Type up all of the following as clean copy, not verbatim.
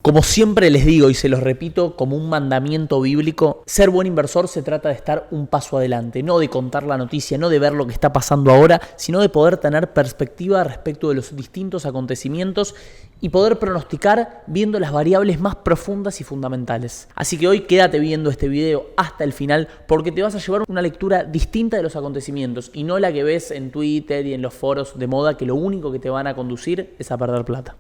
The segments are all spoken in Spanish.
Como siempre les digo y se los repito como un mandamiento bíblico, ser buen inversor se trata de estar un paso adelante, no de contar la noticia, no de ver lo que está pasando ahora, sino de poder tener perspectiva respecto de los distintos acontecimientos y poder pronosticar viendo las variables más profundas y fundamentales. Así que hoy quédate viendo este video hasta el final porque te vas a llevar una lectura distinta de los acontecimientos y no la que ves en Twitter y en los foros de moda que lo único que te van a conducir es a perder plata.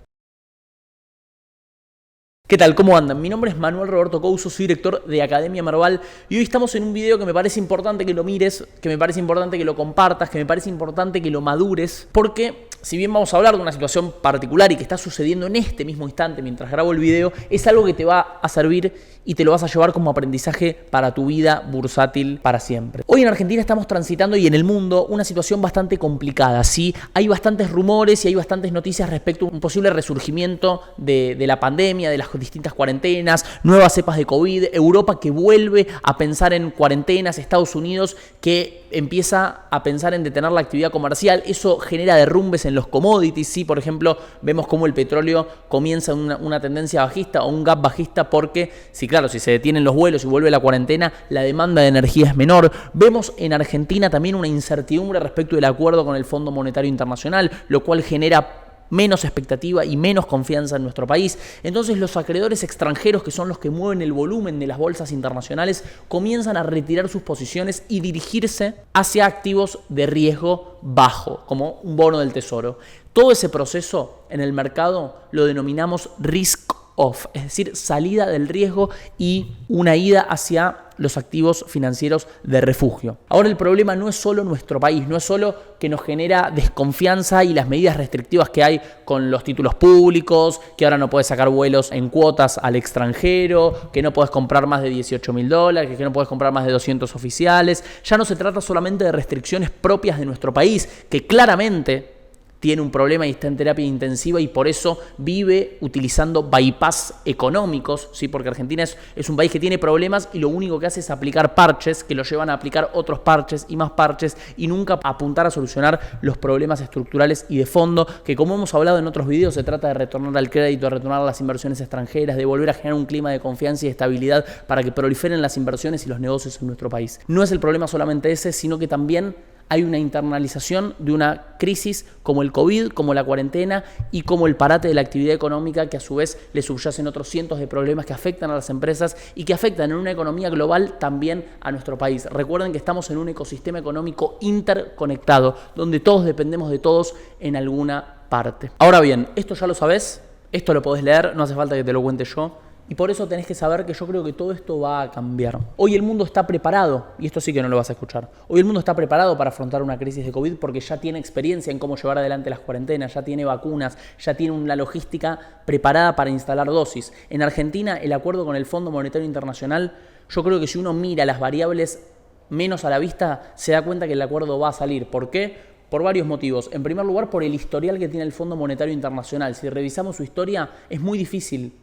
¿Qué tal? ¿Cómo andan? Mi nombre es Manuel Roberto Couso, soy director de Academia Merval y hoy estamos en un video que me parece importante que lo mires, que me parece importante que lo compartas, que me parece importante que lo madures, porque si bien vamos a hablar de una situación particular y que está sucediendo en este mismo instante mientras grabo el video, es algo que te va a servir y te lo vas a llevar como aprendizaje para tu vida bursátil para siempre. Hoy en Argentina estamos transitando y en el mundo una situación bastante complicada, ¿sí? Hay bastantes rumores y hay bastantes noticias respecto a un posible resurgimiento de la pandemia, de las distintas cuarentenas, nuevas cepas de COVID, Europa que vuelve a pensar en cuarentenas, Estados Unidos que empieza a pensar en detener la actividad comercial. Eso genera derrumbes en los commodities, ¿sí? Por ejemplo, vemos cómo el petróleo comienza una tendencia bajista o un gap bajista porque, sí, claro, si se detienen los vuelos y vuelve la cuarentena, la demanda de energía es menor. Vemos en Argentina también una incertidumbre respecto del acuerdo con el Fondo Monetario Internacional, lo cual genera menos expectativa y menos confianza en nuestro país. Entonces los acreedores extranjeros, que son los que mueven el volumen de las bolsas internacionales, comienzan a retirar sus posiciones y dirigirse hacia activos de riesgo bajo, como un bono del tesoro. Todo ese proceso en el mercado lo denominamos risk off, es decir, salida del riesgo y una ida hacia los activos financieros de refugio. Ahora el problema no es solo nuestro país, no es solo que nos genera desconfianza y las medidas restrictivas que hay con los títulos públicos, que ahora no puedes sacar vuelos en cuotas al extranjero, que no puedes comprar más de $18.000, que no puedes comprar más de 200 oficiales. Ya no se trata solamente de restricciones propias de nuestro país, que claramente tiene un problema y está en terapia intensiva y por eso vive utilizando bypass económicos, ¿sí? Porque Argentina es un país que tiene problemas y lo único que hace es aplicar parches que lo llevan a aplicar otros parches y más parches y nunca apuntar a solucionar los problemas estructurales y de fondo, que como hemos hablado en otros videos, se trata de retornar al crédito, de retornar a las inversiones extranjeras, de volver a generar un clima de confianza y estabilidad para que proliferen las inversiones y los negocios en nuestro país. No es el problema solamente ese, sino que también hay una internalización de una crisis como el COVID, como la cuarentena y como el parate de la actividad económica que a su vez le subyacen otros cientos de problemas que afectan a las empresas y que afectan en una economía global también a nuestro país. Recuerden que estamos en un ecosistema económico interconectado, donde todos dependemos de todos en alguna parte. Ahora bien, esto ya lo sabés, esto lo podés leer, no hace falta que te lo cuente yo. Y por eso tenés que saber que yo creo que todo esto va a cambiar. Hoy el mundo está preparado, y esto sí que no lo vas a escuchar, hoy el mundo está preparado para afrontar una crisis de COVID porque ya tiene experiencia en cómo llevar adelante las cuarentenas, ya tiene vacunas, ya tiene una logística preparada para instalar dosis. En Argentina, el acuerdo con el Fondo Monetario Internacional, yo creo que si uno mira las variables menos a la vista, se da cuenta que el acuerdo va a salir. ¿Por qué? Por varios motivos. En primer lugar, por el historial que tiene el Fondo Monetario Internacional. Si revisamos su historia, es muy difícil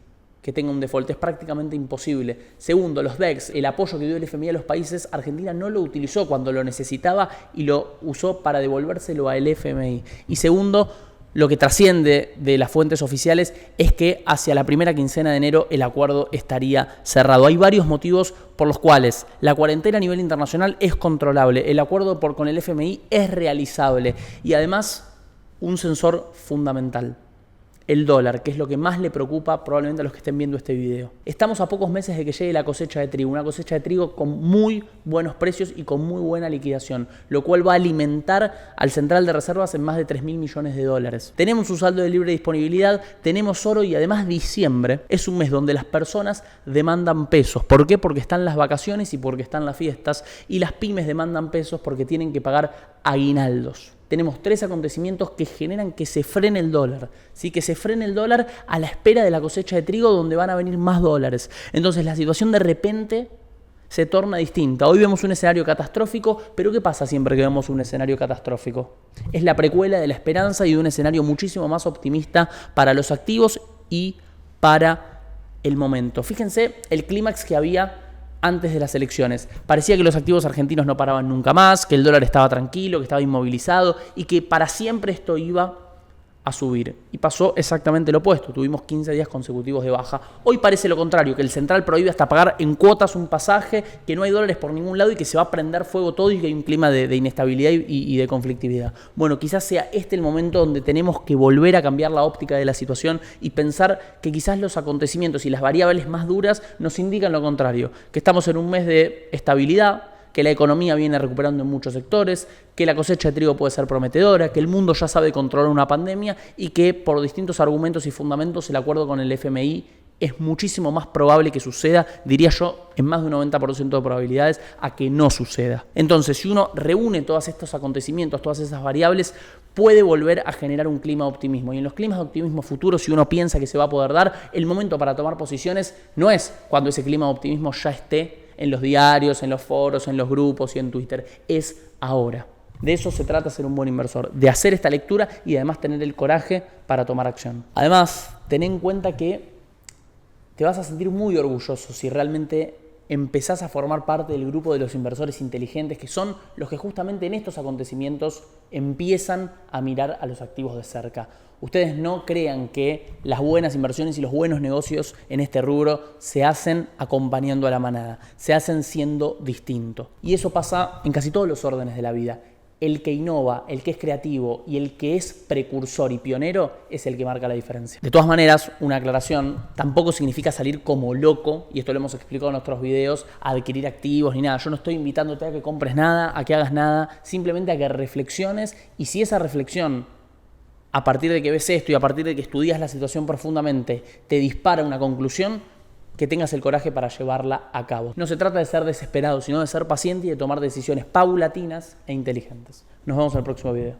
que tenga un default, es prácticamente imposible. Segundo, los BECS, el apoyo que dio el FMI a los países, Argentina no lo utilizó cuando lo necesitaba y lo usó para devolvérselo al FMI. Y segundo, lo que trasciende de las fuentes oficiales es que hacia la primera quincena de enero el acuerdo estaría cerrado. Hay varios motivos por los cuales la cuarentena a nivel internacional es controlable, el acuerdo con el FMI es realizable y además un sensor fundamental: el dólar, que es lo que más le preocupa probablemente a los que estén viendo este video. Estamos a pocos meses de que llegue la cosecha de trigo, una cosecha de trigo con muy buenos precios y con muy buena liquidación, lo cual va a alimentar al Central de Reservas en más de 3.000 millones de dólares. Tenemos un saldo de libre disponibilidad, tenemos oro y además diciembre es un mes donde las personas demandan pesos. ¿Por qué? Porque están las vacaciones y porque están las fiestas, y las pymes demandan pesos porque tienen que pagar aguinaldos. Tenemos tres acontecimientos que generan que se frene el dólar, ¿sí? Que se frene el dólar a la espera de la cosecha de trigo donde van a venir más dólares. Entonces la situación de repente se torna distinta. Hoy vemos un escenario catastrófico, pero ¿qué pasa siempre que vemos un escenario catastrófico? Es la precuela de la esperanza y de un escenario muchísimo más optimista para los activos y para el momento. Fíjense el clímax que había antes de las elecciones. Parecía que los activos argentinos no paraban nunca más, que el dólar estaba tranquilo, que estaba inmovilizado y que para siempre esto iba a subir. Y pasó exactamente lo opuesto. Tuvimos 15 días consecutivos de baja. Hoy parece lo contrario, que el central prohíbe hasta pagar en cuotas un pasaje, que no hay dólares por ningún lado y que se va a prender fuego todo y que hay un clima de inestabilidad y de conflictividad. Bueno, quizás sea este el momento donde tenemos que volver a cambiar la óptica de la situación y pensar que quizás los acontecimientos y las variables más duras nos indican lo contrario, que estamos en un mes de estabilidad, que la economía viene recuperando en muchos sectores, que la cosecha de trigo puede ser prometedora, que el mundo ya sabe controlar una pandemia y que por distintos argumentos y fundamentos el acuerdo con el FMI es muchísimo más probable que suceda, diría yo, en más de un 90% de probabilidades a que no suceda. Entonces, si uno reúne todos estos acontecimientos, todas esas variables, puede volver a generar un clima de optimismo. Y en los climas de optimismo futuros, si uno piensa que se va a poder dar, el momento para tomar posiciones no es cuando ese clima de optimismo ya esté en los diarios, en los foros, en los grupos y en Twitter. Es ahora. De eso se trata ser un buen inversor, de hacer esta lectura y además tener el coraje para tomar acción. Además, ten en cuenta que te vas a sentir muy orgulloso si realmente empezás a formar parte del grupo de los inversores inteligentes, que son los que justamente en estos acontecimientos empiezan a mirar a los activos de cerca. Ustedes no crean que las buenas inversiones y los buenos negocios en este rubro se hacen acompañando a la manada, se hacen siendo distinto. Y eso pasa en casi todos los órdenes de la vida. El que innova, el que es creativo y el que es precursor y pionero es el que marca la diferencia. De todas maneras, una aclaración, tampoco significa salir como loco, y esto lo hemos explicado en otros videos, a adquirir activos ni nada. Yo no estoy invitándote a que compres nada, a que hagas nada, simplemente a que reflexiones, y si esa reflexión, a partir de que ves esto y a partir de que estudias la situación profundamente, te dispara una conclusión, que tengas el coraje para llevarla a cabo. No se trata de ser desesperado, sino de ser paciente y de tomar decisiones paulatinas e inteligentes. Nos vemos en el próximo video.